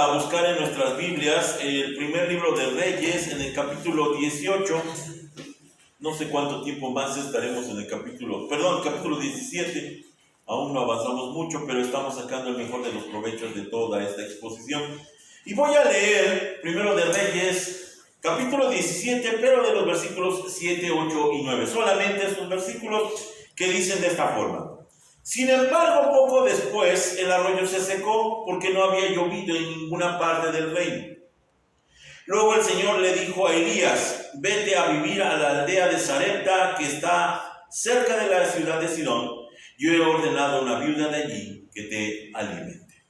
a buscar en nuestras Biblias el primer libro de Reyes, en el capítulo 18. No sé cuánto tiempo más estaremos en el capítulo 17. Aún no avanzamos mucho, pero estamos sacando el mejor de los provechos de toda esta exposición. Y voy a leer primero de Reyes, capítulo 17, pero de los versículos 7, 8 y 9. Solamente estos versículos que dicen de esta forma. Sin embargo, poco después el arroyo se secó porque no había llovido en ninguna parte del reino. Luego el Señor le dijo a Elías: vete a vivir a la aldea de Sarepta, que está cerca de la ciudad de Sidón. Yo he ordenado a una viuda de allí que te alimente.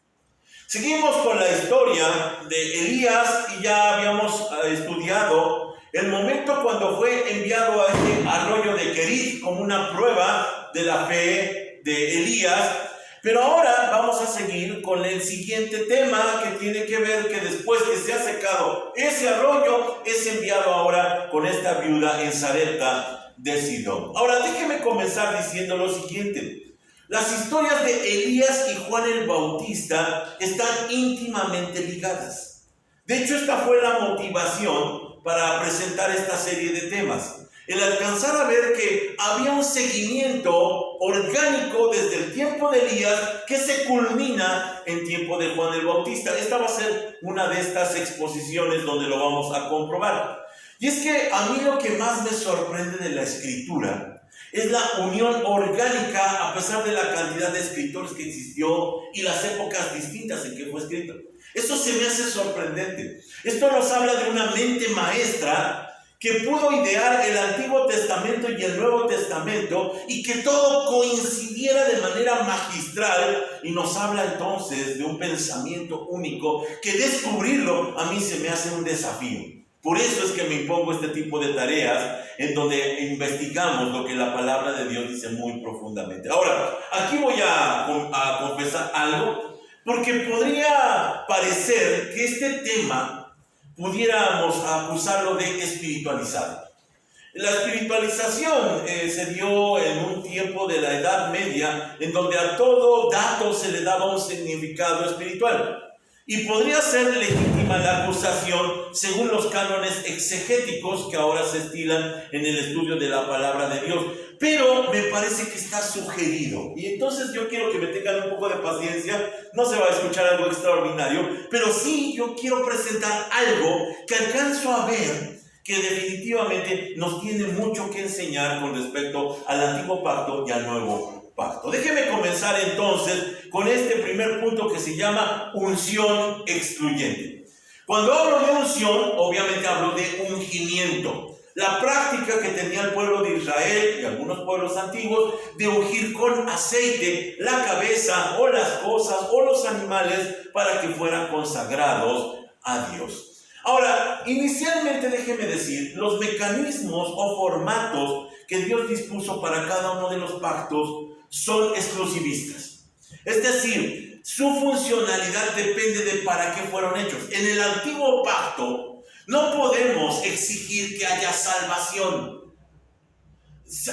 Seguimos con la historia de Elías y ya habíamos estudiado el momento cuando fue enviado a este arroyo de Querit como una prueba de la fe de Elías. Pero ahora vamos a seguir con el siguiente tema que tiene que ver que después que se ha secado ese arroyo, es enviado ahora con esta viuda en Sarepta de Sidón. Ahora déjeme comenzar diciendo lo siguiente. Las historias de Elías y Juan el Bautista están íntimamente ligadas. De hecho, esta fue la motivación para presentar esta serie de temas. El alcanzar a ver que había un seguimiento orgánico desde el tiempo de Elías que se culmina en tiempo de Juan el Bautista. Esta va a ser una de estas exposiciones donde lo vamos a comprobar. Y es que a mí lo que más me sorprende de la escritura es la unión orgánica, a pesar de la cantidad de escritores que existió y las épocas distintas en que fue escrito. Eso se me hace sorprendente. Esto nos habla de una mente maestra que pudo idear el Antiguo Testamento y el Nuevo Testamento y que todo coincidiera de manera magistral, y nos habla entonces de un pensamiento único que descubrirlo a mí se me hace un desafío. Por eso es que me impongo este tipo de tareas en donde investigamos lo que la palabra de Dios dice muy profundamente. Ahora, aquí voy a confesar algo, porque podría parecer que este tema pudiéramos acusarlo de espiritualizado. La espiritualización se dio en un tiempo de la Edad Media, en donde a todo dato se le daba un significado espiritual. Y podría ser legítima la acusación según los cánones exegéticos que ahora se estilan en el estudio de la palabra de Dios. Pero me parece que está sugerido. Y entonces yo quiero que me tengan un poco de paciencia. No se va a escuchar algo extraordinario, pero sí yo quiero presentar algo que alcanzo a ver que definitivamente nos tiene mucho que enseñar con respecto al Antiguo Pacto y al Nuevo Pacto. Déjeme comenzar entonces con este primer punto que se llama unción excluyente. Cuando hablo de unción, obviamente hablo de ungimiento. La práctica que tenía el pueblo de Israel y algunos pueblos antiguos de ungir con aceite la cabeza o las cosas o los animales para que fueran consagrados a Dios. Ahora, inicialmente déjeme decir, los mecanismos o formatos que Dios dispuso para cada uno de los pactos son exclusivistas. Es decir, su funcionalidad depende de para qué fueron hechos. En el antiguo pacto no podemos exigir que haya salvación.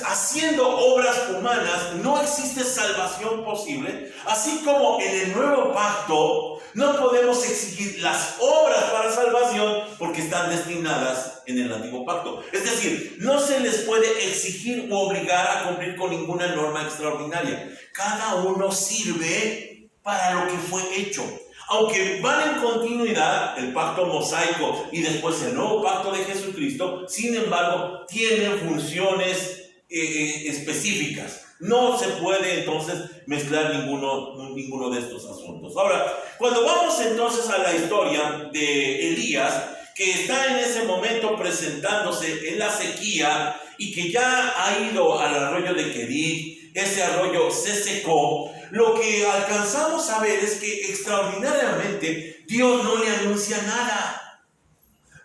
Haciendo obras humanas no existe salvación posible, así como en el nuevo pacto no podemos exigir las obras para salvación porque están destinadas en el antiguo pacto. Es decir, no se les puede exigir u obligar a cumplir con ninguna norma extraordinaria. Cada uno sirve para lo que fue hecho. Aunque van en continuidad el pacto mosaico y después el nuevo pacto de Jesucristo, sin embargo, tienen funciones específicas. No se puede entonces mezclar ninguno de estos asuntos. Ahora, cuando vamos entonces a la historia de Elías, que está en ese momento presentándose en la sequía y que ya ha ido al arroyo de Querit, ese arroyo se secó, lo que alcanzamos a ver es que extraordinariamente Dios no le anuncia nada.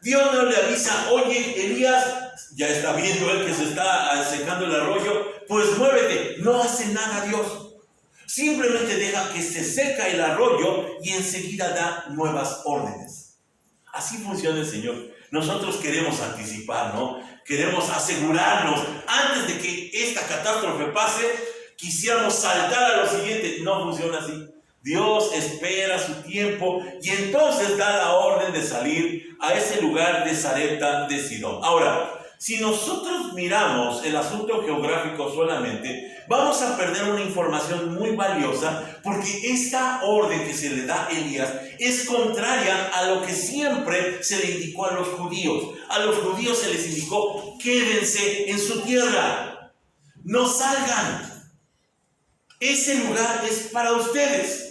Dios no le avisa: oye, Elías, ya está viendo él que se está secando el arroyo, pues muévete. No hace nada Dios. Simplemente deja que se seca el arroyo y enseguida da nuevas órdenes. Así funciona el Señor. Nosotros queremos anticipar, ¿no? Queremos asegurarnos antes de que esta catástrofe pase. Quisiéramos saltar a lo siguiente. No funciona así. Dios espera su tiempo y entonces da la orden de salir a ese lugar de Sarepta de Sidón. Ahora, si nosotros miramos el asunto geográfico solamente, vamos a perder una información muy valiosa, porque esta orden que se le da a Elías es contraria a lo que siempre se le indicó a los judíos. A los judíos se les indicó: quédense en su tierra, no salgan. Ese lugar es para ustedes.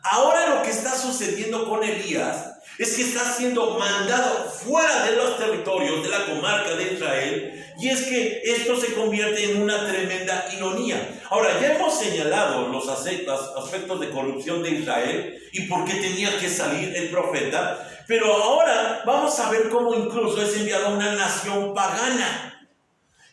Ahora lo que está sucediendo con Elías es que está siendo mandado fuera de los territorios de la comarca de Israel, y es que esto se convierte en una tremenda ironía. Ahora, ya hemos señalado los aspectos de corrupción de Israel y por qué tenía que salir el profeta, pero ahora vamos a ver cómo incluso es enviado a una nación pagana.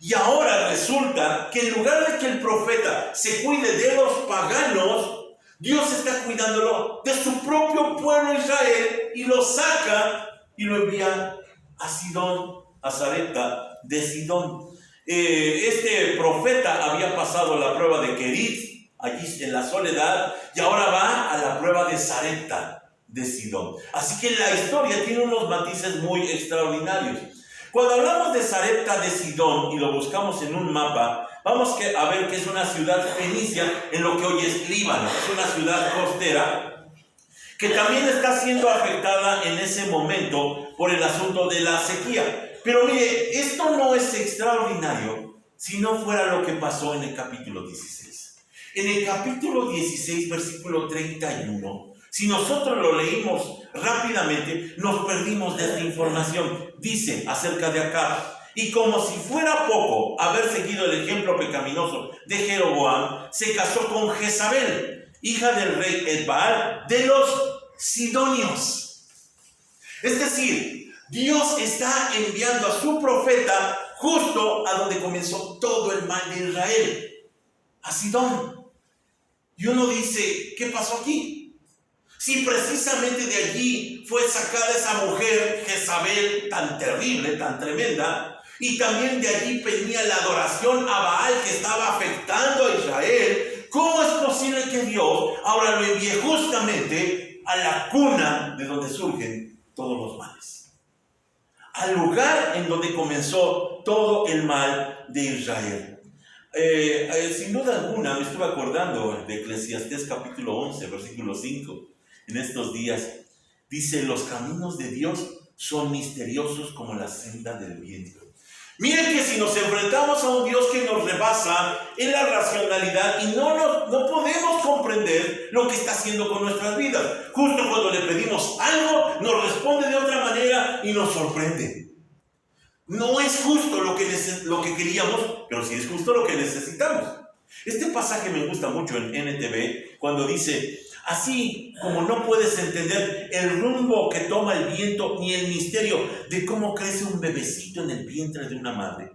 Y ahora resulta que en lugar de que el profeta se cuide de los paganos, Dios está cuidándolo de su propio pueblo Israel y lo saca y lo envía a Sidón, a Sarepta de Sidón. Este profeta había pasado la prueba de Kerit, allí en la soledad, y ahora va a la prueba de Sarepta de Sidón. Así que la historia tiene unos matices muy extraordinarios. Cuando hablamos de Sarepta de Sidón y lo buscamos en un mapa, vamos a ver que es una ciudad fenicia en lo que hoy es Líbano. Es una ciudad costera que también está siendo afectada en ese momento por el asunto de la sequía. Pero mire, esto no es extraordinario si no fuera lo que pasó en el capítulo 16. En el capítulo 16, versículo 31, si nosotros lo leímos rápidamente, nos perdimos de esta información. Dice acerca de Acab: y como si fuera poco haber seguido el ejemplo pecaminoso de Jeroboam, se casó con Jezabel, hija del rey Etbaal de los Sidonios. Es decir, Dios está enviando a su profeta justo a donde comenzó todo el mal de Israel, a Sidón. Y uno dice: ¿qué pasó aquí? Si precisamente de allí fue sacada esa mujer Jezabel tan terrible, tan tremenda, y también de allí venía la adoración a Baal que estaba afectando a Israel, ¿cómo es posible que Dios ahora lo envíe justamente a la cuna de donde surgen todos los males? Al lugar en donde comenzó todo el mal de Israel. Sin duda alguna me estuve acordando de Eclesiastés capítulo 11, versículo 5. En estos días dice: los caminos de Dios son misteriosos como la senda del viento. Miren que si nos enfrentamos a un Dios que nos rebasa en la racionalidad y no podemos comprender lo que está haciendo con nuestras vidas, justo cuando le pedimos algo, nos responde de otra manera y nos sorprende. No es justo lo que queríamos, pero sí es justo lo que necesitamos. Este pasaje me gusta mucho en NTV, cuando dice: así como no puedes entender el rumbo que toma el viento ni el misterio de cómo crece un bebecito en el vientre de una madre,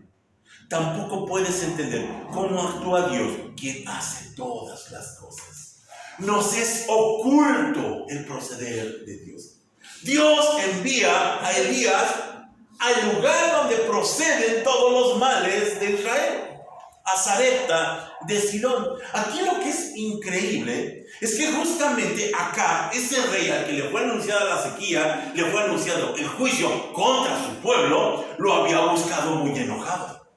tampoco puedes entender cómo actúa Dios, quien hace todas las cosas. Nos es oculto el proceder de Dios. Dios envía a Elías al lugar donde proceden todos los males de Israel, a Sarepta de Sidón. Aquí lo que es increíble es que justamente acá, ese rey al que le fue anunciada la sequía, le fue anunciado el juicio contra su pueblo, lo había buscado muy enojado.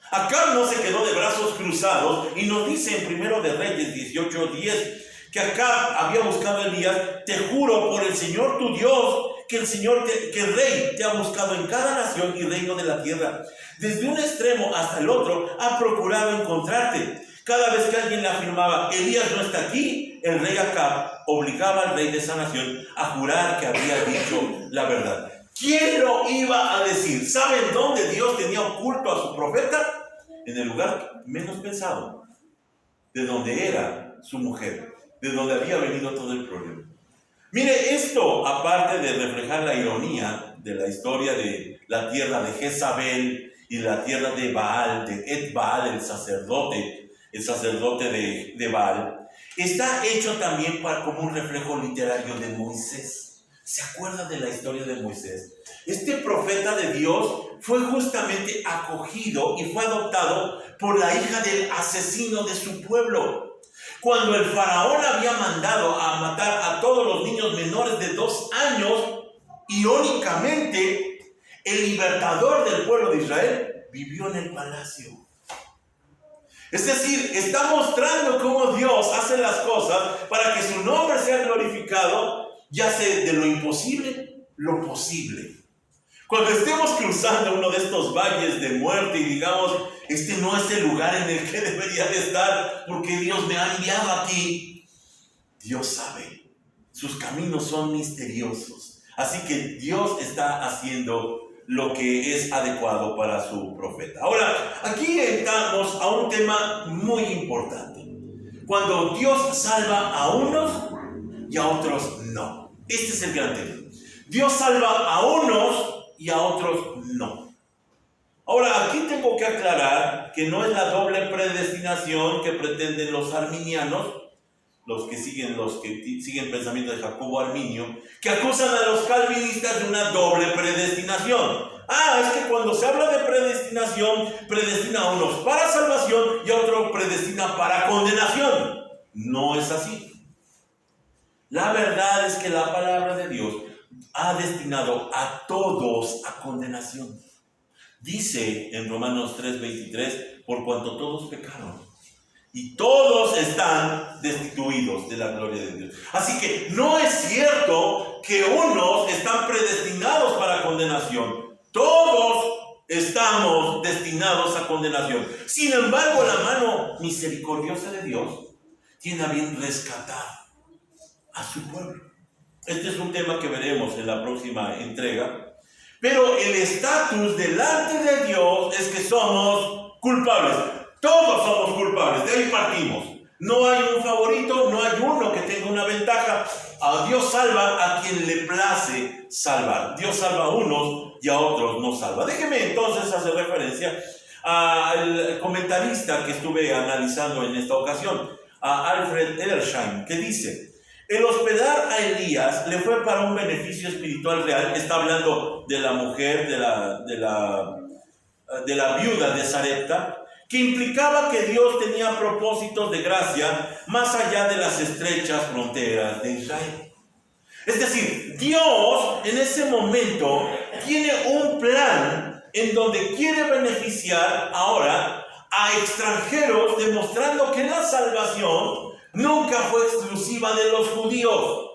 Acá no se quedó de brazos cruzados y nos dice en 1 de Reyes 18:10 que acá había buscado a Elías: te juro por el Señor tu Dios que el rey te ha buscado en cada nación y reino de la tierra. Desde un extremo hasta el otro ha procurado encontrarte. Cada vez que alguien le afirmaba: Elías no está aquí, el rey Acab obligaba al rey de esa nación a jurar que había dicho la verdad. ¿Quién lo iba a decir? ¿Saben dónde Dios tenía oculto a su profeta? En el lugar menos pensado, de donde era su mujer, de donde había venido todo el problema. Mire, esto, aparte de reflejar la ironía de la historia de la tierra de Jezabel y la tierra de Baal, de Etbaal, el sacerdote de Baal, está hecho también como un reflejo literario de Moisés. ¿Se acuerda de la historia de Moisés? Este profeta de Dios fue justamente acogido y fue adoptado por la hija del asesino de su pueblo. Cuando el faraón había mandado a matar a todos los niños menores de 2 años, irónicamente, el libertador del pueblo de Israel vivió en el palacio. Es decir, está mostrando cómo Dios hace las cosas para que su nombre sea glorificado y hace de lo imposible lo posible. Cuando estemos cruzando uno de estos valles de muerte y digamos, este no es el lugar en el que debería de estar porque Dios me ha enviado aquí, Dios sabe, sus caminos son misteriosos. Así que Dios está haciendo lo que es adecuado para su profeta. Ahora, aquí entramos a un tema muy importante. Cuando Dios salva a unos y a otros no. Este es el gran tema. Dios salva a unos y a otros no. Ahora, aquí tengo que aclarar que no es la doble predestinación que pretenden los arminianos, los que siguen el pensamiento de Jacobo Arminio, que acusan a los calvinistas de una doble predestinación. Es que cuando se habla de predestinación, predestina a unos para salvación y a otros predestina para condenación. No es así. La verdad es que la palabra de Dios ha destinado a todos a condenación. Dice en Romanos 3:23, por cuanto todos pecaron y todos están destituidos de la gloria de Dios. Así que no es cierto que unos están predestinados para condenación. Todos estamos destinados a condenación. Sin embargo, la mano misericordiosa de Dios tiene a bien rescatar a su pueblo. Este es un tema que veremos en la próxima entrega. Pero el estatus delante de Dios es que somos culpables. Todos somos culpables, de ahí partimos. No hay un favorito, no hay uno que tenga una ventaja. A Dios salva a quien le place salvar. Dios salva a unos y a otros no salva. Déjeme entonces hacer referencia al comentarista que estuve analizando en esta ocasión, a Alfred Edersheim, que dice: el hospedar a Elías le fue para un beneficio espiritual real. Está hablando de la mujer, de la viuda de Sarepta, que implicaba que Dios tenía propósitos de gracia más allá de las estrechas fronteras de Israel. Es decir, Dios en ese momento tiene un plan en donde quiere beneficiar ahora a extranjeros, demostrando que la salvación nunca fue exclusiva de los judíos.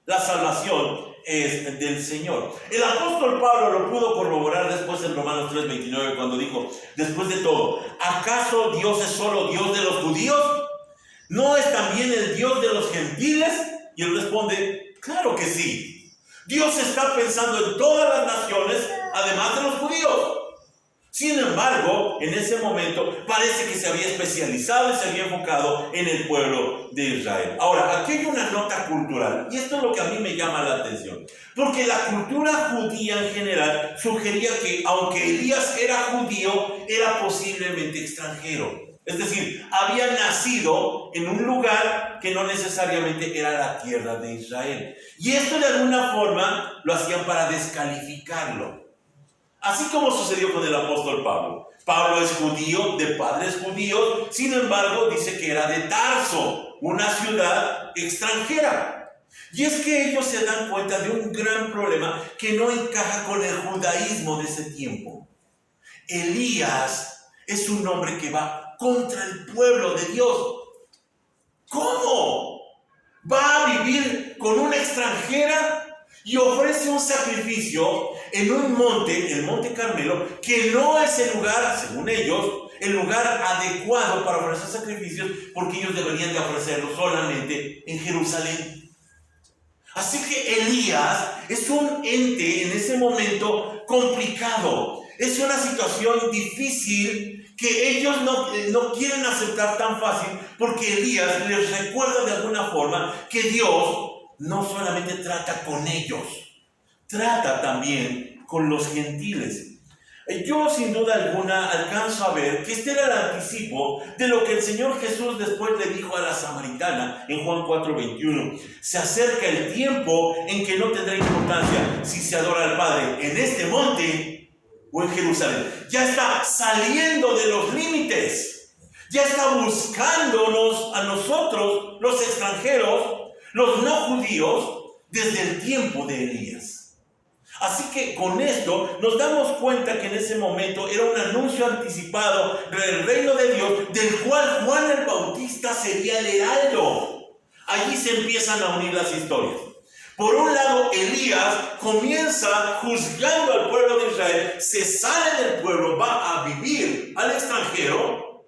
La salvación es del Señor. El apóstol Pablo lo pudo corroborar después en Romanos 3:29 cuando dijo: después de todo, ¿acaso Dios es solo Dios de los judíos? ¿No es también el Dios de los gentiles? Y él responde: claro que sí. Dios está pensando en todas las naciones, además de los judíos. Sin embargo, en ese momento parece que se había especializado y se había enfocado en el pueblo de Israel. Ahora, aquí hay una nota cultural, y esto es lo que a mí me llama la atención, porque la cultura judía en general sugería que, aunque Elías era judío, era posiblemente extranjero. Es decir, había nacido en un lugar que no necesariamente era la tierra de Israel. Y esto de alguna forma lo hacían para descalificarlo. Así como sucedió con el apóstol Pablo. Pablo es judío, de padres judíos, sin embargo dice que era de Tarso, una ciudad extranjera. Y es que ellos se dan cuenta de un gran problema que no encaja con el judaísmo de ese tiempo. Elías es un hombre que va contra el pueblo de Dios. ¿Cómo? ¿Va a vivir con una extranjera? Y ofrece un sacrificio en un monte, el Monte Carmelo, que no es el lugar, según ellos, el lugar adecuado para ofrecer sacrificios, porque ellos deberían de ofrecerlo solamente en Jerusalén. Así que Elías es un ente en ese momento complicado. Es una situación difícil que ellos no quieren aceptar tan fácil, porque Elías les recuerda de alguna forma que Dios no solamente trata con ellos, trata también con los gentiles. Yo sin duda alguna alcanzo a ver que este era el anticipo de lo que el Señor Jesús después le dijo a la samaritana en Juan 4:21. Se acerca el tiempo en que no tendrá importancia si se adora al Padre en este monte o en Jerusalén. Ya está saliendo de los límites. Ya está buscándonos a nosotros, los extranjeros, los no judíos, desde el tiempo de Elías. Así que con esto nos damos cuenta que en ese momento era un anuncio anticipado del reino de Dios, del cual Juan el Bautista sería el heraldo. Allí se empiezan a unir las historias. Por un lado, Elías comienza juzgando al pueblo de Israel, se sale del pueblo, va a vivir al extranjero.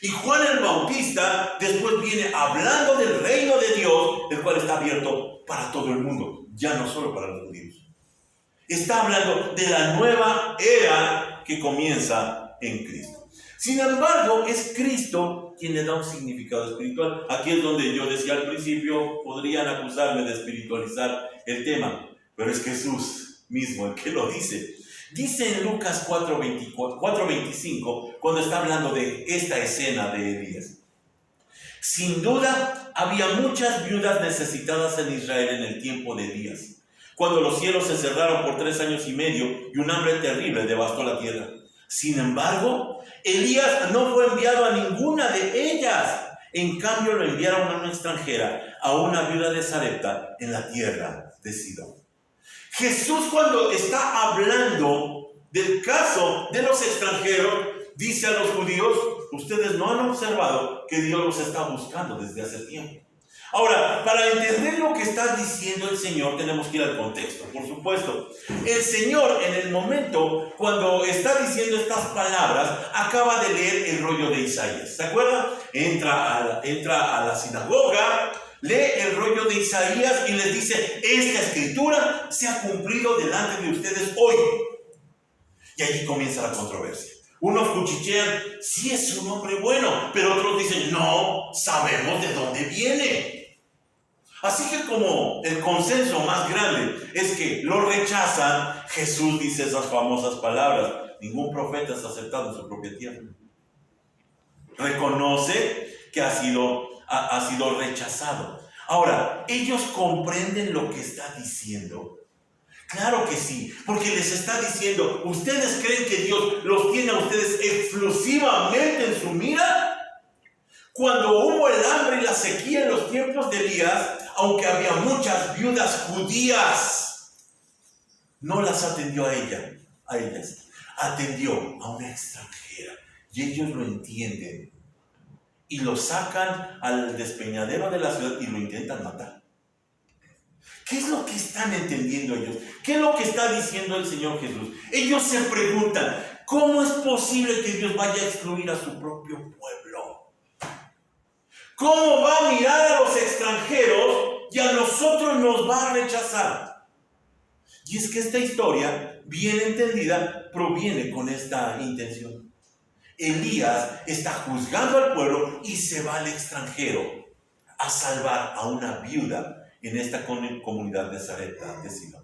Y Juan el Bautista después viene hablando del reino de Dios, el cual está abierto para todo el mundo, ya no solo para los judíos. Está hablando de la nueva era que comienza en Cristo. Sin embargo, es Cristo quien le da un significado espiritual. Aquí es donde yo decía al principio, podrían acusarme de espiritualizar el tema, pero es Jesús mismo el que lo dice. Dice en Lucas 4:25, cuando está hablando de esta escena de Elías: sin duda, había muchas viudas necesitadas en Israel en el tiempo de Elías, cuando los cielos se cerraron por 3 años y medio y un hambre terrible devastó la tierra. Sin embargo, Elías no fue enviado a ninguna de ellas. En cambio, lo enviaron a una extranjera, a una viuda de Sarepta, en la tierra de Sidón. Jesús, cuando está hablando del caso de los extranjeros, dice a los judíos: ustedes no han observado que Dios los está buscando desde hace tiempo. Ahora, para entender lo que está diciendo el Señor, tenemos que ir al contexto, por supuesto. El Señor, en el momento cuando está diciendo estas palabras, acaba de leer el rollo de Isaías. ¿Se acuerdan? Entra a la sinagoga, lee el rollo de Isaías y les dice: esta escritura se ha cumplido delante de ustedes hoy. Y allí comienza la controversia. Unos cuchichean: sí, es un hombre bueno, pero otros dicen: no, sabemos de dónde viene. Así que como el consenso más grande es que lo rechazan, Jesús dice esas famosas palabras: ningún profeta es aceptado en su propia tierra. Reconoce que ha sido rechazado. Ahora, ¿ellos comprenden lo que está diciendo? Claro que sí, porque les está diciendo: ¿ustedes creen que Dios los tiene a ustedes exclusivamente en su mira? Cuando hubo el hambre y la sequía en los tiempos de Elías, aunque había muchas viudas judías, no las atendió a ellas, atendió a una extranjera. Y ellos lo entienden y lo sacan al despeñadero de la ciudad y lo intentan matar. ¿Qué es lo que están entendiendo ellos? ¿Qué es lo que está diciendo el Señor Jesús? Ellos se preguntan: ¿cómo es posible que Dios vaya a excluir a su propio pueblo? ¿Cómo va a mirar a los extranjeros y a nosotros nos va a rechazar? Y es que esta historia, bien entendida, proviene con esta intención. Elías está juzgando al pueblo y se va al extranjero a salvar a una viuda en esta comunidad de Sarepta, de Sidón.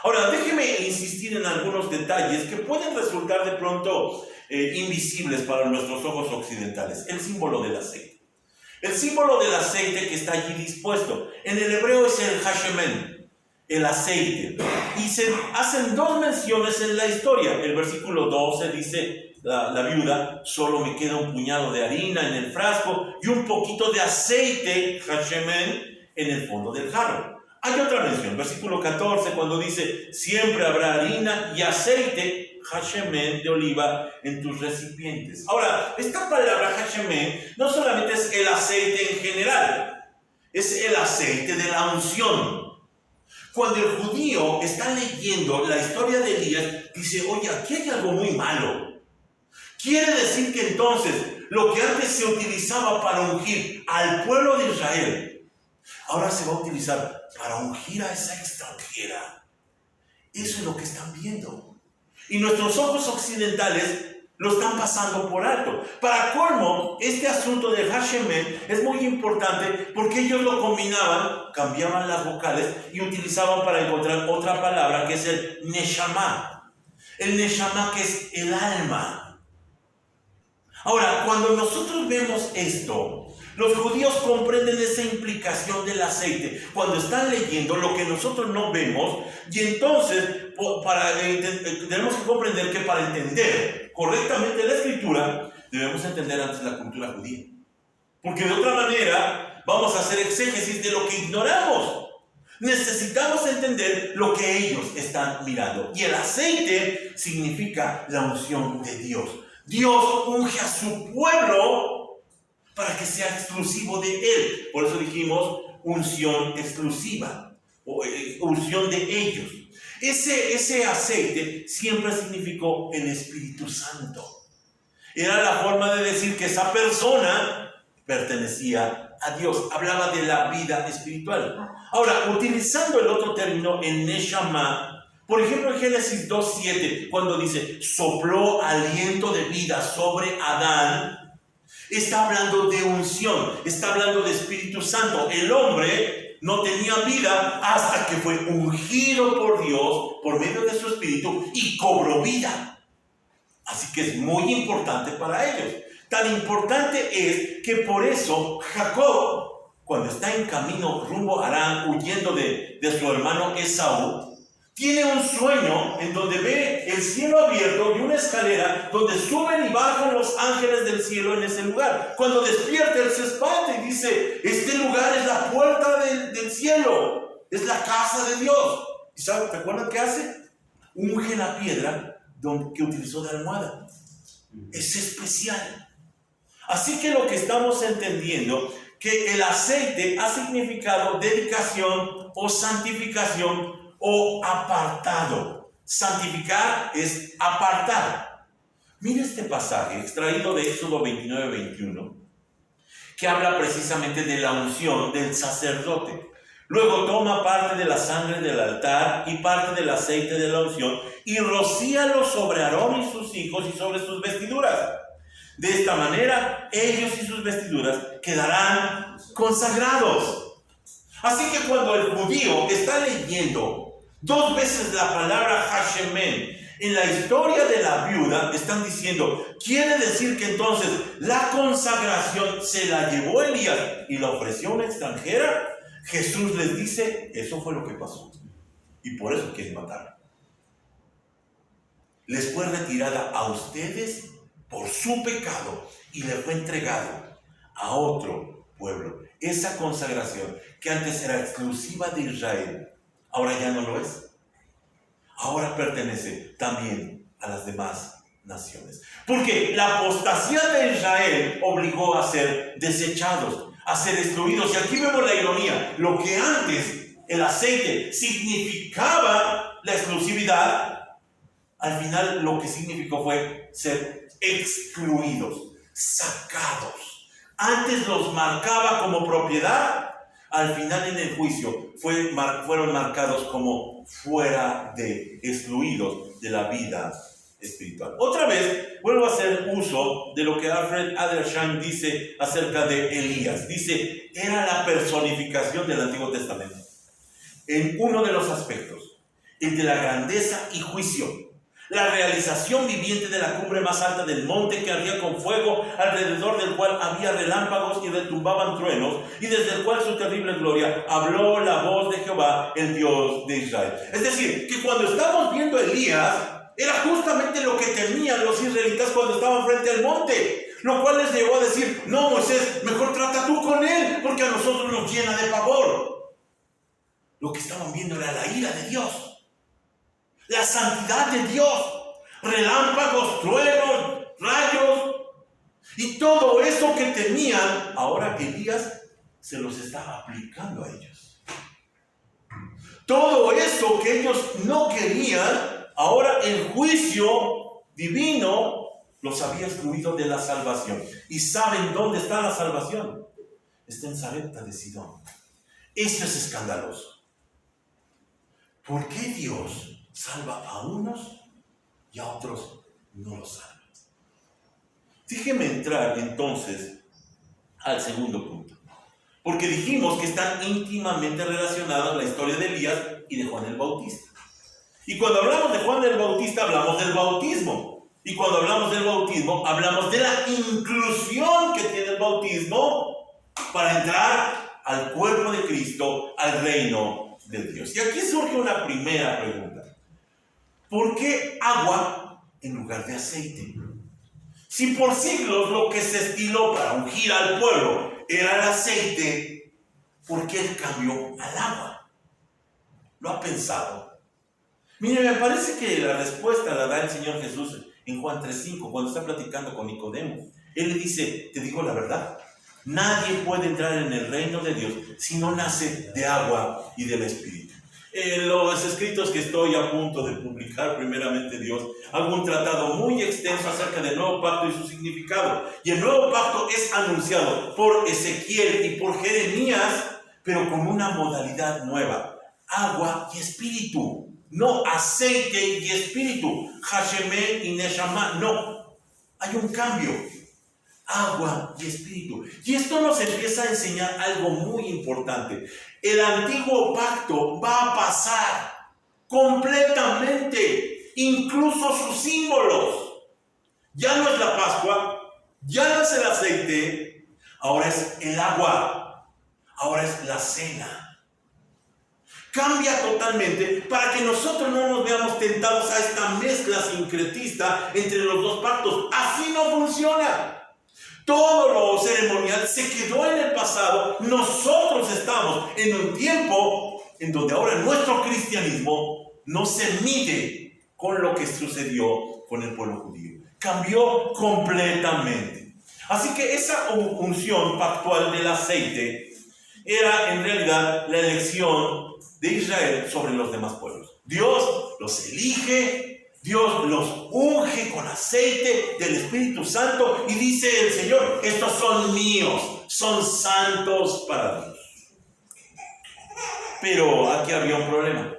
Ahora, déjeme insistir en algunos detalles que pueden resultar de pronto invisibles para nuestros ojos occidentales. El símbolo del aceite. El símbolo del aceite que está allí dispuesto. En el hebreo es el hashemen, el aceite. Y se hacen 2 menciones en la historia. El versículo 12 dice: la viuda: solo me queda un puñado de harina en el frasco y un poquito de aceite, hashemen, en el fondo del jarro. Hay otra mención, versículo 14, cuando dice: siempre habrá harina y aceite, hashemen, de oliva en tus recipientes. Ahora, esta palabra hashemen no solamente es el aceite en general, es el aceite de la unción. Cuando el judío está leyendo la historia de Elías, dice: oye, aquí hay algo muy malo. Quiere decir que entonces lo que antes se utilizaba para ungir al pueblo de Israel, ahora se va a utilizar para ungir a esa extranjera. Eso es lo que están viendo. Y nuestros ojos occidentales lo están pasando por alto. Para colmo, este asunto del hashemen es muy importante porque ellos lo combinaban, cambiaban las vocales y utilizaban para encontrar otra palabra que es el neshama. El neshama, que es el alma. Ahora, cuando nosotros vemos esto, los judíos comprenden esa implicación del aceite cuando están leyendo lo que nosotros no vemos, y entonces tenemos que comprender que para entender correctamente la escritura, debemos entender antes la cultura judía. Porque de otra manera vamos a hacer exégesis de lo que ignoramos. Necesitamos entender lo que ellos están mirando. Y el aceite significa la unción de Dios. Dios unge a su pueblo para que sea exclusivo de Él. Por eso dijimos unción exclusiva, o unción de ellos. Ese aceite siempre significó el Espíritu Santo. Era la forma de decir que esa persona pertenecía a Dios. Hablaba de la vida espiritual. Ahora, utilizando el otro término, en Neshama, por ejemplo en Génesis 2:7, cuando dice, sopló aliento de vida sobre Adán, está hablando de unción, está hablando de Espíritu Santo. El hombre no tenía vida hasta que fue ungido por Dios por medio de su Espíritu y cobró vida. Así que es muy importante para ellos. Tan importante es que por eso Jacob, cuando está en camino rumbo a Harán, huyendo de su hermano Esaú, tiene un sueño en donde ve el cielo abierto y una escalera donde suben y bajan los ángeles del cielo en ese lugar. Cuando despierta, él se espanta y dice, este lugar es la puerta del cielo, es la casa de Dios. ¿Y sabe, te acuerdas qué hace? Unge la piedra que utilizó de almohada. Es especial. Así que lo que estamos entendiendo, que el aceite ha significado dedicación o santificación o apartado. Santificar es apartar. Mira este pasaje extraído de Éxodo 29-21, que habla precisamente de la unción del sacerdote. Luego toma parte de la sangre del altar y parte del aceite de la unción y rocíalo sobre Aarón y sus hijos y sobre sus vestiduras. De esta manera, ellos y sus vestiduras quedarán consagrados. Así que cuando el judío está leyendo 2 veces la palabra Hashemen en la historia de la viuda, están diciendo, quiere decir que entonces la consagración se la llevó Elías y la ofreció a una extranjera. Jesús les dice, eso fue lo que pasó. Y por eso quieren matarla. Les fue retirada a ustedes por su pecado y le fue entregado a otro pueblo. Esa consagración que antes era exclusiva de Israel, ahora ya no lo es. Ahora pertenece también a las demás naciones. Porque la apostasía de Israel obligó a ser desechados, a ser excluidos. Y aquí vemos la ironía. Lo que antes el aceite significaba la exclusividad, al final lo que significó fue ser excluidos, sacados. Antes los marcaba como propiedad, al final en el juicio fueron marcados como fuera de, excluidos de la vida espiritual. Otra vez vuelvo a hacer uso de lo que Alfred Adlersheim dice acerca de Elías. Dice, era la personificación del Antiguo Testamento en uno de los aspectos, el de la grandeza y juicio. La realización viviente de la cumbre más alta del monte que ardía con fuego, alrededor del cual había relámpagos y retumbaban truenos, y desde el cual su terrible gloria habló la voz de Jehová, el Dios de Israel. Es decir, que cuando estamos viendo a Elías, era justamente lo que temían los israelitas cuando estaban frente al monte, lo cual les llevó a decir, no, Moisés, mejor trata tú con él, porque a nosotros nos llena de pavor. Lo que estaban viendo era la ira de Dios, la santidad de Dios, relámpagos, truenos, rayos, y todo eso que temían, ahora Elías se los estaba aplicando a ellos. Todo eso que ellos no querían, ahora el juicio divino los había excluido de la salvación. ¿Y saben dónde está la salvación? Está en Sarepta de Sidón. Esto es escandaloso. ¿Por qué Dios salva a unos y a otros no los salva? Déjeme entrar entonces al segundo punto, porque dijimos que están íntimamente relacionadas la historia de Elías y de Juan el Bautista. Y cuando hablamos de Juan el Bautista hablamos del bautismo, y cuando hablamos del bautismo hablamos de la inclusión que tiene el bautismo para entrar al cuerpo de Cristo, al reino de Dios. Y aquí surge una primera pregunta: ¿por qué agua en lugar de aceite? Si por siglos lo que se estiló para ungir al pueblo era el aceite, ¿por qué el cambio al agua? ¿Lo ha pensado? Mire, me parece que la respuesta la da el Señor Jesús en Juan 3:5, cuando está platicando con Nicodemo. Él le dice, te digo la verdad, nadie puede entrar en el reino de Dios si no nace de agua y del Espíritu. En los escritos que estoy a punto de publicar, primeramente Dios, hago un tratado muy extenso acerca del nuevo pacto y su significado. Y el nuevo pacto es anunciado por Ezequiel y por Jeremías, pero con una modalidad nueva: agua y espíritu. No aceite y espíritu, Hashemé y Neshama, no. Hay un cambio, agua y espíritu. Y esto nos empieza a enseñar algo muy importante. El antiguo pacto va a pasar completamente, incluso sus símbolos. Ya no es la Pascua, ya no es el aceite, ahora es el agua, ahora es la cena. Cambia totalmente para que nosotros no nos veamos tentados a esta mezcla sincretista entre los dos pactos. Así no funciona. Todo lo ceremonial se quedó en el pasado. Nosotros estamos en un tiempo en donde ahora nuestro cristianismo no se mide con lo que sucedió con el pueblo judío. Cambió completamente. Así que esa unción pactual del aceite era en realidad la elección de Israel sobre los demás pueblos. Dios los elige, Dios los unge con aceite del Espíritu Santo y dice el Señor, estos son míos, son santos para Dios. Pero aquí había un problema.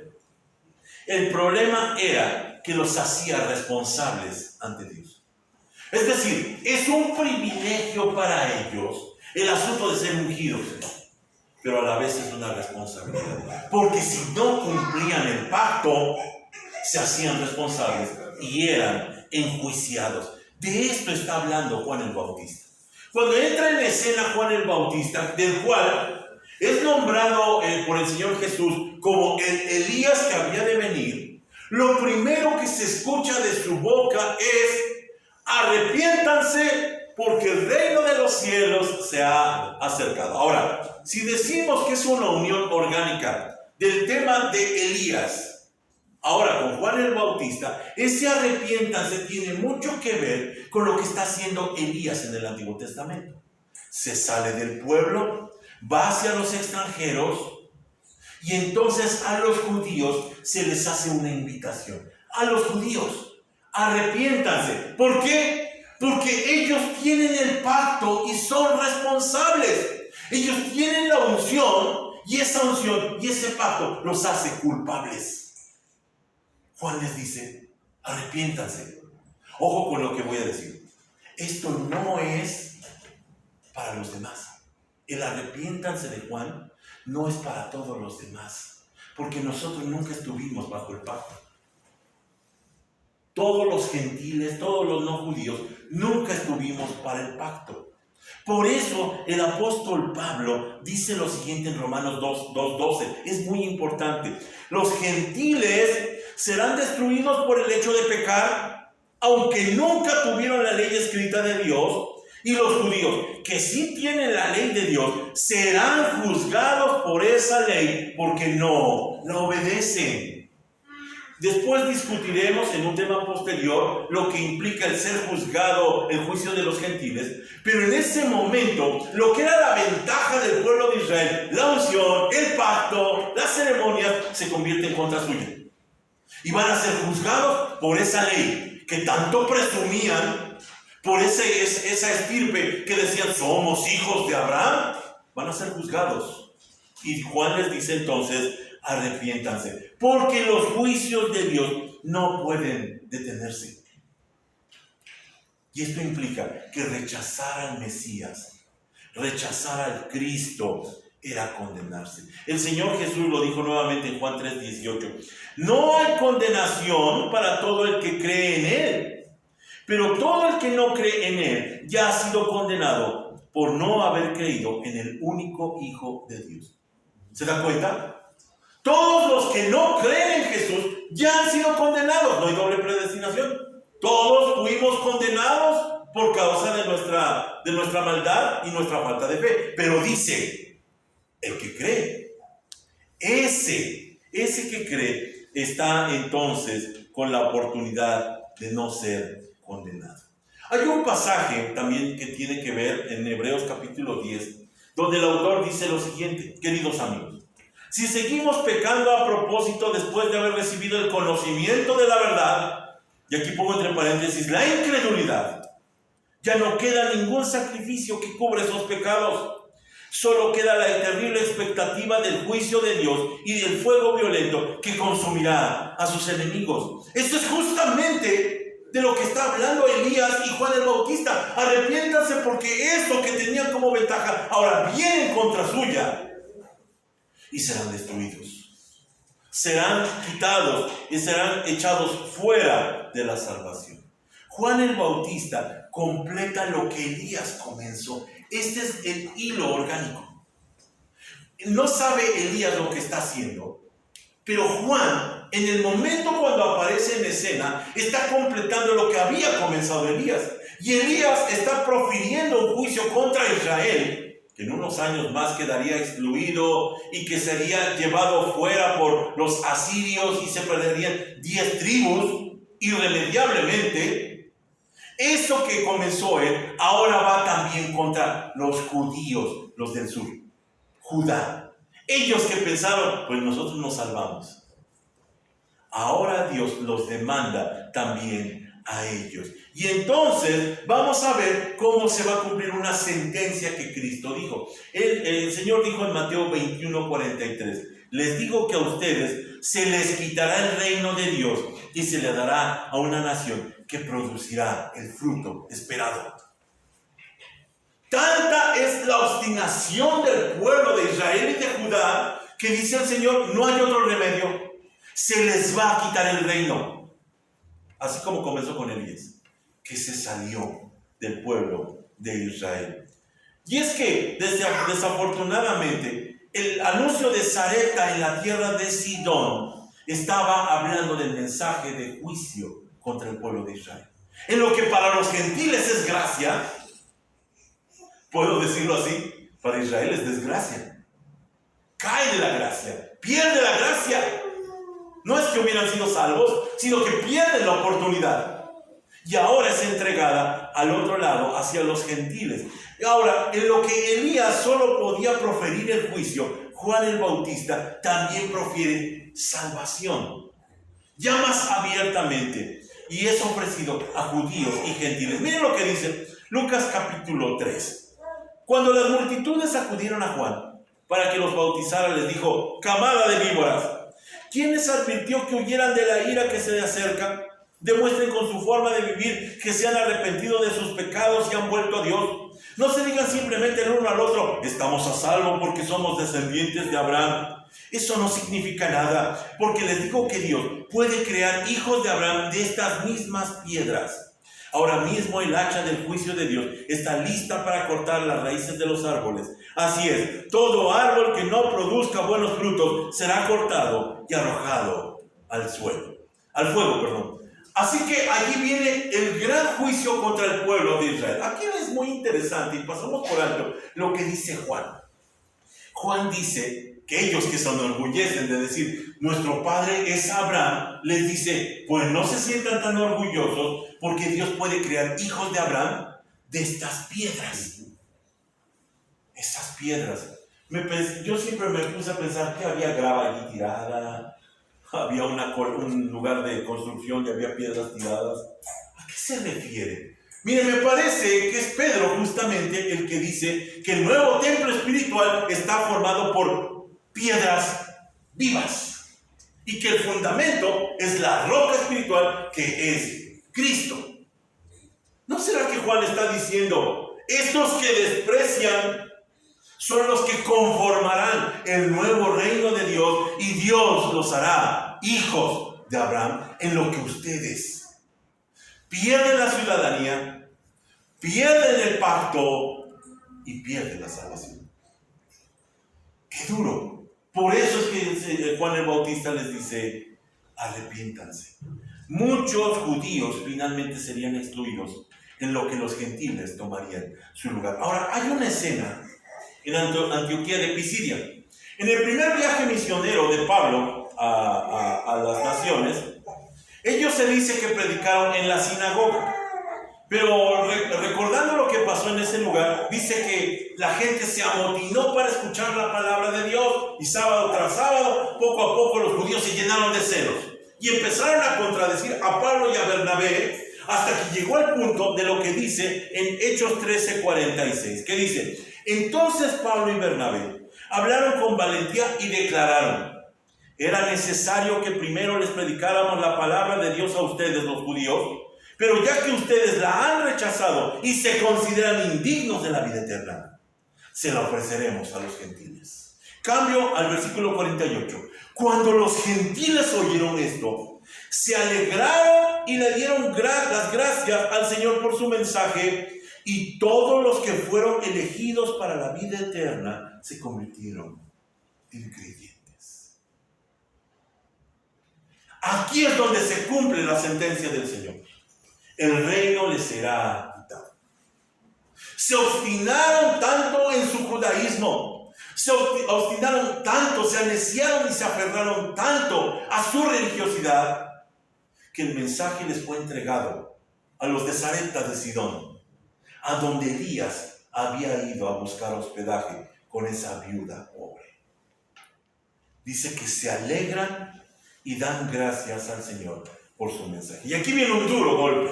El problema era que los hacía responsables ante Dios. Es decir, es un privilegio para ellos el asunto de ser ungidos, pero a la vez es una responsabilidad. Porque si no cumplían el pacto, se hacían responsables y eran enjuiciados. De esto está hablando Juan el Bautista. Cuando entra en escena Juan el Bautista, del cual es nombrado por el Señor Jesús como el Elías que había de venir, lo primero que se escucha de su boca es: arrepiéntanse, porque el reino de los cielos se ha acercado. Ahora, si decimos que es una unión orgánica del tema de Elías, ahora con Juan el Bautista, ese arrepiéntanse tiene mucho que ver con lo que está haciendo Elías en el Antiguo Testamento. Se sale del pueblo, va hacia los extranjeros, y entonces a los judíos se les hace una invitación. A los judíos, arrepiéntanse. ¿Por qué? Porque ellos tienen el pacto y son responsables. Ellos tienen la unción, y esa unción y ese pacto los hace culpables. Juan les dice, arrepiéntanse. Ojo con lo que voy a decir. Esto no es para los demás. El arrepiéntanse de Juan no es para todos los demás, porque nosotros nunca estuvimos bajo el pacto. Todos los gentiles, todos los no judíos, nunca estuvimos para el pacto. Por eso el apóstol Pablo dice lo siguiente en Romanos 2:12. Es muy importante. Los gentiles serán destruidos por el hecho de pecar, aunque nunca tuvieron la ley escrita de Dios. Y los judíos, que sí tienen la ley de Dios, serán juzgados por esa ley porque no la obedecen. Después discutiremos en un tema posterior lo que implica el ser juzgado, el juicio de los gentiles. Pero en ese momento, lo que era la ventaja del pueblo de Israel, la unción, el pacto, las ceremonias, se convierte en contra suya. Y van a ser juzgados por esa ley que tanto presumían, por esa estirpe que decían, somos hijos de Abraham. Van a ser juzgados. Y Juan les dice entonces, arrepiéntanse, porque los juicios de Dios no pueden detenerse. Y esto implica que rechazar al Mesías, rechazar al Cristo, era condenarse. El Señor Jesús lo dijo nuevamente en Juan 3:18. No hay condenación para todo el que cree en Él, pero todo el que no cree en Él ya ha sido condenado por no haber creído en el único Hijo de Dios. ¿Se dan cuenta? Todos los que no creen en Jesús ya han sido condenados. No hay doble predestinación. Todos fuimos condenados por causa de nuestra maldad y nuestra falta de fe. Pero dice, el que cree, ese que cree, está entonces con la oportunidad de no ser condenado. Hay un pasaje también que tiene que ver en Hebreos capítulo 10, donde el autor dice lo siguiente: queridos amigos, si seguimos pecando a propósito después de haber recibido el conocimiento de la verdad, y aquí pongo entre paréntesis la incredulidad, ya no queda ningún sacrificio que cubra esos pecados. Solo queda la terrible expectativa del juicio de Dios y del fuego violento que consumirá a sus enemigos. Esto es justamente de lo que está hablando Elías y Juan el Bautista. Arrepiéntanse porque esto que tenían como ventaja ahora viene en contra suya y serán destruidos. Serán quitados y serán echados fuera de la salvación. Juan el Bautista completa lo que Elías comenzó. Este es el hilo orgánico. No sabe Elías lo que está haciendo, pero Juan, en el momento cuando aparece en escena, está completando lo que había comenzado Elías. Y Elías está profiriendo un juicio contra Israel, que en unos años más quedaría excluido y que sería llevado fuera por los asirios y se perderían 10 tribus irremediablemente. Eso que comenzó él, ahora va también contra los judíos, los del sur, Judá. Ellos que pensaron, pues nosotros nos salvamos. Ahora Dios los demanda también a ellos. Y entonces vamos a ver cómo se va a cumplir una sentencia que Cristo dijo. El Señor dijo en Mateo 21:43, les digo que a ustedes se les quitará el reino de Dios y se le dará a una nación que producirá el fruto esperado. Tanta es la obstinación del pueblo de Israel y de Judá que dice el Señor, no hay otro remedio, se les va a quitar el reino. Así como comenzó con Elías, que se salió del pueblo de Israel. Y es que desafortunadamente el anuncio de Sarepta en la tierra de Sidón estaba hablando del mensaje de juicio contra el pueblo de Israel. En lo que para los gentiles es gracia, puedo decirlo así, para Israel es desgracia. Cae de la gracia, pierde la gracia. No es que hubieran sido salvos, sino que pierden la oportunidad. Y ahora es entregada al otro lado, hacia los gentiles. Y ahora, en lo que Elías solo podía proferir el juicio, Juan el Bautista también profiere salvación, ya más abiertamente, y es ofrecido a judíos y gentiles. Miren lo que dice Lucas capítulo 3. Cuando las multitudes acudieron a Juan para que los bautizara, les dijo, camada de víboras, ¿quién les advirtió que huyeran de la ira que se le acerca? Demuestren con su forma de vivir que se han arrepentido de sus pecados y han vuelto a Dios. No se digan simplemente el uno al otro, estamos a salvo porque somos descendientes de Abraham. Eso no significa nada, porque les digo que Dios puede crear hijos de Abraham de estas mismas piedras. Ahora mismo el hacha del juicio de Dios está lista para cortar las raíces de los árboles. Así es, todo árbol que no produzca buenos frutos será cortado y arrojado al fuego. Así que allí viene el gran juicio contra el pueblo de Israel. Aquí es muy interesante y pasamos por alto lo que dice Juan. Juan dice que ellos que se enorgullecen de decir, nuestro padre es Abraham, les dice, pues no se sientan tan orgullosos porque Dios puede crear hijos de Abraham de estas piedras. Esas piedras. Yo siempre me puse a pensar que había grava allí tirada, había un lugar de construcción y había piedras tiradas. ¿A qué se refiere? Mire, me parece que es Pedro justamente el que dice que el nuevo templo espiritual está formado por piedras vivas y que el fundamento es la roca espiritual que es Cristo. ¿No será que Juan está diciendo, estos que desprecian son los que conformarán el nuevo reino de Dios y Dios los hará hijos de Abraham, en lo que ustedes pierden la ciudadanía, pierden el pacto y pierden la salvación? ¡Qué duro! Por eso es que Juan el Bautista les dice, arrepiéntanse. Muchos judíos finalmente serían excluidos en lo que los gentiles tomarían su lugar. Ahora, hay una escena en Antioquía de Pisidia. En el primer viaje misionero de Pablo a las naciones, ellos se dice que predicaron en la sinagoga. Pero recordando lo que pasó en ese lugar, dice que la gente se amotinó para escuchar la palabra de Dios, y sábado tras sábado, poco a poco los judíos se llenaron de celos y empezaron a contradecir a Pablo y a Bernabé, hasta que llegó al punto de lo que dice en Hechos 13:46, que dice: entonces Pablo y Bernabé hablaron con valentía y declararon: era necesario que primero les predicáramos la palabra de Dios a ustedes, los judíos, pero ya que ustedes la han rechazado y se consideran indignos de la vida eterna, se la ofreceremos a los gentiles. Cambio al versículo 48. Cuando los gentiles oyeron esto, se alegraron y le dieron las gracias al Señor por su mensaje, y todos los que fueron elegidos para la vida eterna se convirtieron en creyentes. Aquí es donde se cumple la sentencia del Señor. El reino les será quitado. Se obstinaron tanto en su judaísmo, se obstinaron tanto, se aneciaron y se aferraron tanto a su religiosidad, que el mensaje les fue entregado a los de Sarepta de Sidón, a donde Elías había ido a buscar hospedaje con esa viuda pobre. Dice que se alegran y dan gracias al Señor por su mensaje. Y aquí viene un duro golpe,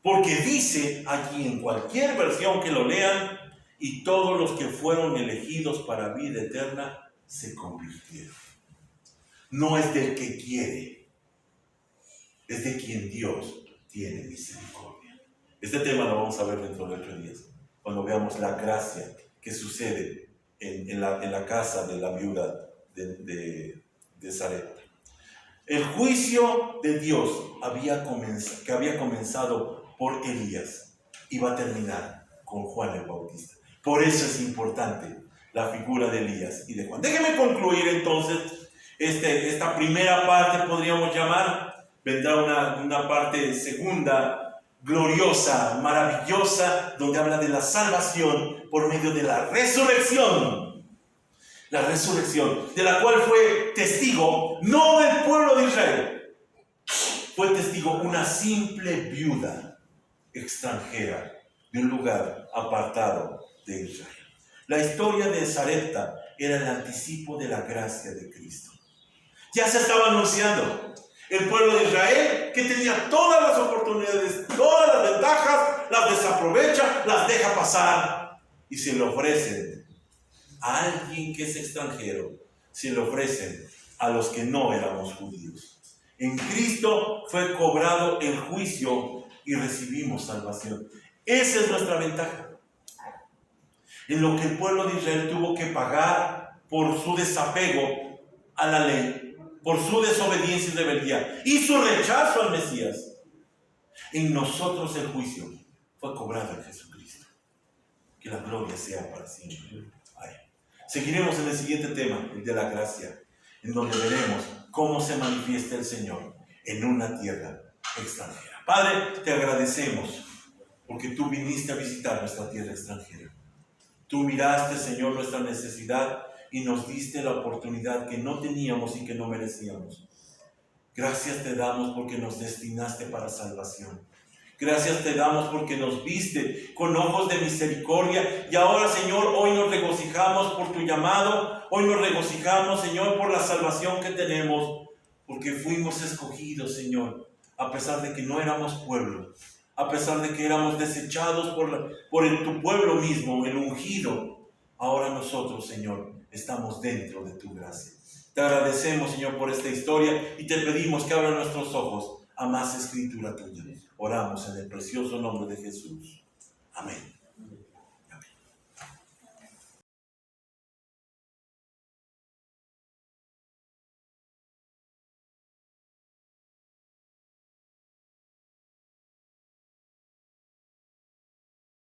porque dice aquí en cualquier versión que lo lean: y todos los que fueron elegidos para vida eterna se convirtieron. No es del que quiere, es de quien Dios tiene misericordia. Este tema lo vamos a ver dentro de 8 días, cuando veamos la gracia que sucede en la casa de la viuda de Sarepta. El juicio de Dios que había comenzado por Elías iba a terminar con Juan el Bautista. Por eso es importante la figura de Elías y de Juan. Déjeme concluir entonces esta primera parte, podríamos llamar. Vendrá una parte segunda, gloriosa, maravillosa, donde habla de la salvación por medio de la resurrección. La resurrección, de la cual fue testigo no el pueblo de Israel, fue testigo una simple viuda extranjera de un lugar apartado de Israel. La historia de Sarepta era el anticipo de la gracia de Cristo. Ya se estaba anunciando. El pueblo de Israel, que tenía todas las oportunidades, todas las ventajas, las desaprovecha, las deja pasar y se le ofrecen a alguien que es extranjero, se le ofrecen a los que no éramos judíos. En Cristo fue cobrado el juicio y recibimos salvación. Esa es nuestra ventaja. En lo que el pueblo de Israel tuvo que pagar por su desapego a la ley, por su desobediencia y rebeldía y su rechazo al Mesías, en nosotros el juicio fue cobrado en Jesucristo. Que la gloria sea para siempre. Seguiremos en el siguiente tema, el de la gracia, en donde veremos cómo se manifiesta el Señor en una tierra extranjera. Padre, te agradecemos porque tú viniste a visitar nuestra tierra extranjera. Tú miraste, Señor, nuestra necesidad y nos diste la oportunidad que no teníamos y que no merecíamos. Gracias te damos porque nos destinaste para salvación. Gracias te damos porque nos viste con ojos de misericordia. Y ahora, Señor, hoy nos regocijamos por tu llamado. Hoy nos regocijamos, Señor, por la salvación que tenemos. Porque fuimos escogidos, Señor, a pesar de que no éramos pueblo. A pesar de que éramos desechados por tu pueblo mismo, el ungido. Ahora nosotros, Señor, estamos dentro de tu gracia. Te agradecemos, Señor, por esta historia y te pedimos que abra nuestros ojos a más escritura tuya. Oramos en el precioso nombre de Jesús. Amén.